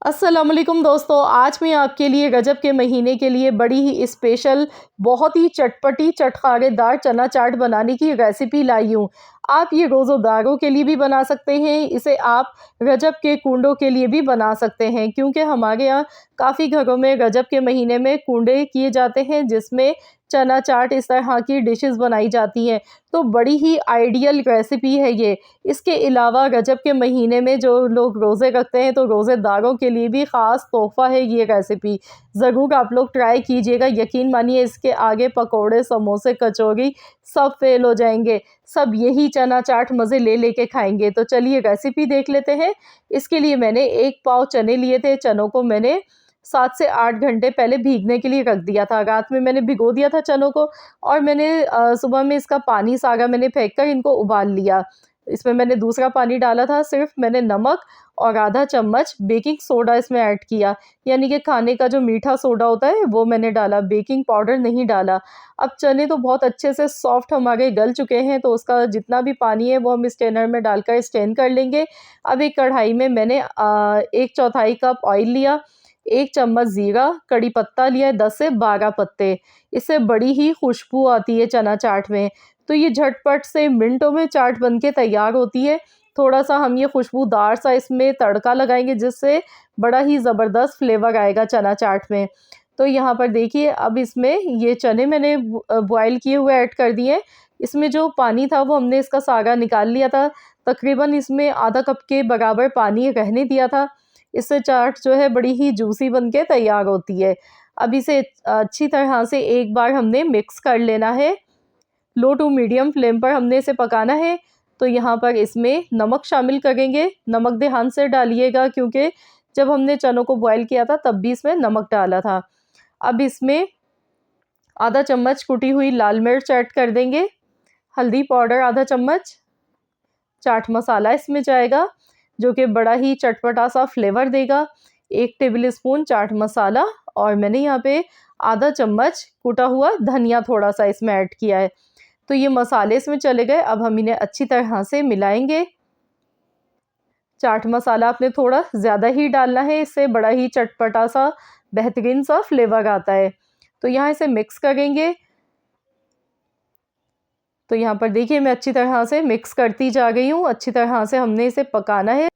अस्सलाम वालेकुम दोस्तों, आज मैं आपके लिए रजब के महीने के लिए बड़ी ही स्पेशल, बहुत ही चटपटी चटखारेदार चना चाट बनाने की रेसिपी लाई हूँ। आप ये रोज़ेदारों के लिए भी बना सकते हैं, इसे आप रजब के कूंडों के लिए भी बना सकते हैं, क्योंकि हमारे यहाँ काफ़ी घरों में रजब के महीने में कूंडे किए जाते हैं, जिसमें चना चाट इस तरह की डिशेज़ बनाई जाती हैं। तो बड़ी ही आइडियल रेसिपी है ये। इसके अलावा रजब के महीने में जो लोग रोज़े रखते हैं, तो रोज़ेदारों के लिए भी ख़ास तोहफ़ा है ये रेसिपी। ज़रूर आप लोग ट्राई कीजिएगा, यकीन मानिए इसके आगे पकोड़े, समोसे, कचौरी सब फ़ेल हो जाएँगे। सब यही चना चाट मज़े ले लेके खाएँगे। तो चलिए रेसिपी देख लेते हैं। इसके लिए मैंने 1 पाव चने लिए थे। चनों को मैंने 7 से 8 घंटे पहले भीगने के लिए रख दिया था। रात में मैंने भिगो दिया था चनों को और मैंने सुबह में इसका पानी सारा मैंने फेंक कर इनको उबाल लिया। इसमें मैंने दूसरा पानी डाला था, सिर्फ़ मैंने नमक और आधा चम्मच बेकिंग सोडा इसमें ऐड किया, यानी कि खाने का जो मीठा सोडा होता है वो मैंने डाला, बेकिंग पाउडर नहीं डाला। अब चने तो बहुत अच्छे से सॉफ्ट हमारे गल चुके हैं, तो उसका जितना भी पानी है वो हम स्ट्रेनर में डालकर स्ट्रेन कर लेंगे। अब एक कढ़ाई में मैंने 1/4 कप ऑयल लिया, 1 चम्मच ज़ीरा, कड़ी पत्ता लिया है 10 से 12 पत्ते। इससे बड़ी ही खुशबू आती है चना चाट में। तो ये झटपट से मिनटों में चाट बन के तैयार होती है। थोड़ा-सा हम ये खुशबूदार सा इसमें तड़का लगाएँगे, जिससे बड़ा ही ज़बरदस्त फ्लेवर आएगा चना चाट में। तो यहाँ पर देखिए, अब इसमें ये चने मैंने बॉयल किए हुए ऐड कर दिए। इसमें जो पानी था वो हमने इसका सारा निकाल लिया था। तकरीबन इसमें आधा कप के बराबर पानी रहने दिया था। इससे चाट जो है बड़ी ही जूसी बन के तैयार होती है। अब इसे अच्छी तरह से एक बार हमने मिक्स कर लेना है। लो टू मीडियम फ्लेम पर हमने इसे पकाना है। तो यहाँ पर इसमें नमक शामिल करेंगे। नमक ध्यान से डालिएगा, क्योंकि जब हमने चनों को बॉयल किया था तब भी इसमें नमक डाला था। अब इसमें आधा चम्मच कुटी हुई लाल मिर्च ऐड कर देंगे, हल्दी पाउडर आधा चम्मच, चाट मसाला इसमें जाएगा, जो कि बड़ा ही चटपटा सा फ्लेवर देगा। 1 टेबल स्पून चाट मसाला और मैंने यहाँ पे आधा चम्मच कूटा हुआ धनिया थोड़ा-सा इसमें ऐड किया है। तो ये मसाले इसमें चले गए। अब हम इन्हें अच्छी तरह से मिलाएँगे। चाट मसाला आपने थोड़ा ज़्यादा ही डालना है, इससे बड़ा ही चटपटा सा बेहतरीन सा फ्लेवर आता है। तो यहाँ इसे मिक्स करेंगे। तो यहाँ पर देखिए मैं अच्छी तरह से मिक्स करती जा रही हूँ। अच्छी तरह से हमने इसे पकाना है।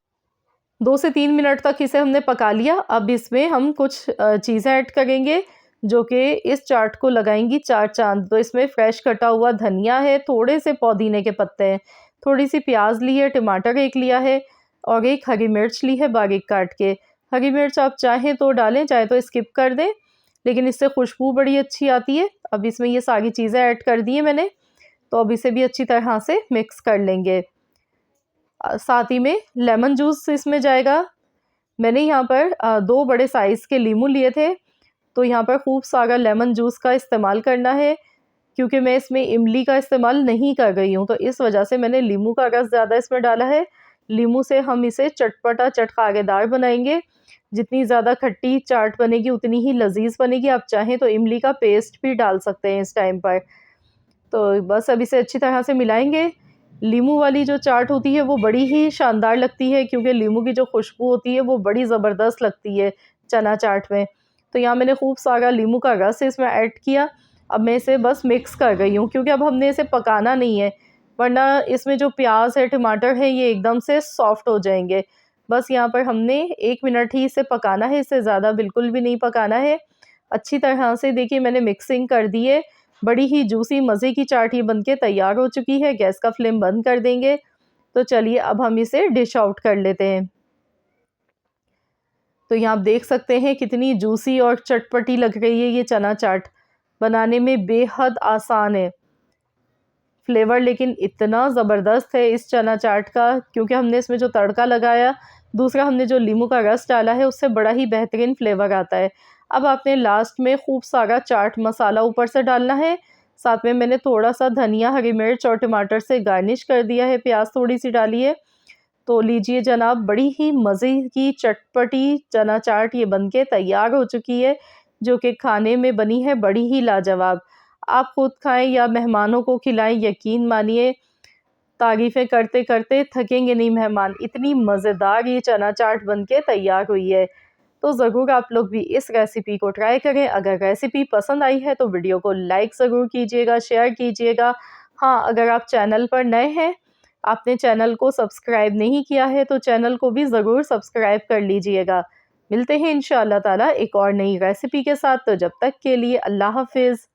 2 से 3 मिनट तक इसे हमने पका लिया। अब इसमें हम कुछ चीज़ें ऐड करेंगे, जो कि इस चाट को लगाएँगी चार चाँद। तो इसमें फ्रेश कटा हुआ धनिया है, थोड़े से पुदीने के पत्ते हैं, थोड़ी-सी प्याज़ ली है, टमाटर 1 लिया है और 1 हरी मिर्च ली है बारीक काट के। हरी मिर्च आप चाहें तो डालें, चाहे तो स्किप कर दें, लेकिन इससे खुशबू बड़ी अच्छी आती है। अब इसमें ये सारी चीज़ें ऐड कर दी हैं मैंने, तो अब इसे भी अच्छी तरह से मिक्स कर लेंगे। साथ ही में लेमन जूस इसमें जाएगा। मैंने यहाँ पर 2 बड़े साइज़ के लीमू लिए थे, तो यहाँ पर खूब सारा लेमन जूस का इस्तेमाल करना है, क्योंकि मैं इसमें इमली का इस्तेमाल नहीं कर रही हूँ, तो इस वजह से मैंने लीमू का रस ज़्यादा इसमें डाला है। लीमू से हम इसे चटपटा चटखारेदार बनाएँगे। जितनी ज़्यादा खट्टी चाट बनेगी उतनी ही लज़ीज़ बनेगी। आप चाहें तो इमली का पेस्ट भी डाल सकते हैं इस टाइम पर। तो बस अब इसे अच्छी तरह से मिलाएँगे। लीमू वाली जो चाट होती है वो बड़ी ही शानदार लगती है, क्योंकि लीमू की जो खुशबू होती है वो बड़ी ज़बरदस्त लगती है चना चाट में। तो यहाँ मैंने खूब सारा लीमू का रस इसमें ऐड किया। अब मैं इसे बस मिक्स कर रही हूँ, क्योंकि अब हमने इसे पकाना नहीं है, वरना इसमें जो प्याज़ है, टमाटर है, ये एकदम से सॉफ्ट हो जाएँगे। बस यहाँ पर हमने 1 मिनट ही इसे पकाना है, इससे ज़्यादा बिल्कुल भी नहीं पकाना है। अच्छी तरह से देखिए मैंने मिक्सिंग कर दी है। बड़ी ही जूसी मज़े की चाट ये बन के तैयार हो चुकी है। गैस का फ्लेम बंद कर देंगे। तो चलिए अब हम इसे डिश आउट कर लेते हैं। तो यहाँ आप देख सकते हैं कितनी जूसी और चटपटी लग रही है ये चना चाट। बनाने में बेहद आसान है। फ्लेवर लेकिन इतना ज़बरदस्त है इस चना चाट का, क्योंकि हमने इसमें जो तड़का लगाया, दूसरा हमने जो लीमू का रस डाला है, उससे बड़ा ही बेहतरीन फ्लेवर आता है। अब आपने लास्ट में खूब सारा चाट मसाला ऊपर से डालना है। साथ में मैंने थोड़ा-सा धनिया, हरी मिर्च और टमाटर से गार्निश कर दिया है, प्याज़ थोड़ी-सी डाली है। तो लीजिए जनाब, बड़ी ही मज़े की चटपटी चना चाट ये बनके तैयार हो चुकी है, जो कि खाने में बनी है बड़ी ही लाजवाब। आप खुद खाएँ या मेहमानों को खिलाएँ, यकीन मानिए तारीफ़ें करते-करते थकेंगे नहीं मेहमान। इतनी मज़ेदार ये चना चाट बनके तैयार हुई है। तो ज़रूर आप लोग भी इस रेसिपी को ट्राई करें। अगर रेसिपी पसंद आई है तो वीडियो को लाइक ज़रूर कीजिएगा, शेयर कीजिएगा। हाँ, अगर आप चैनल पर नए हैं, आपने चैनल को सब्सक्राइब नहीं किया है तो चैनल को भी ज़रूर सब्सक्राइब कर लीजिएगा। मिलते हैं इंशाअल्लाह ताला एक और नई रेसिपी के साथ, तो जब तक के लिए अल्लाह हाफ़िज़।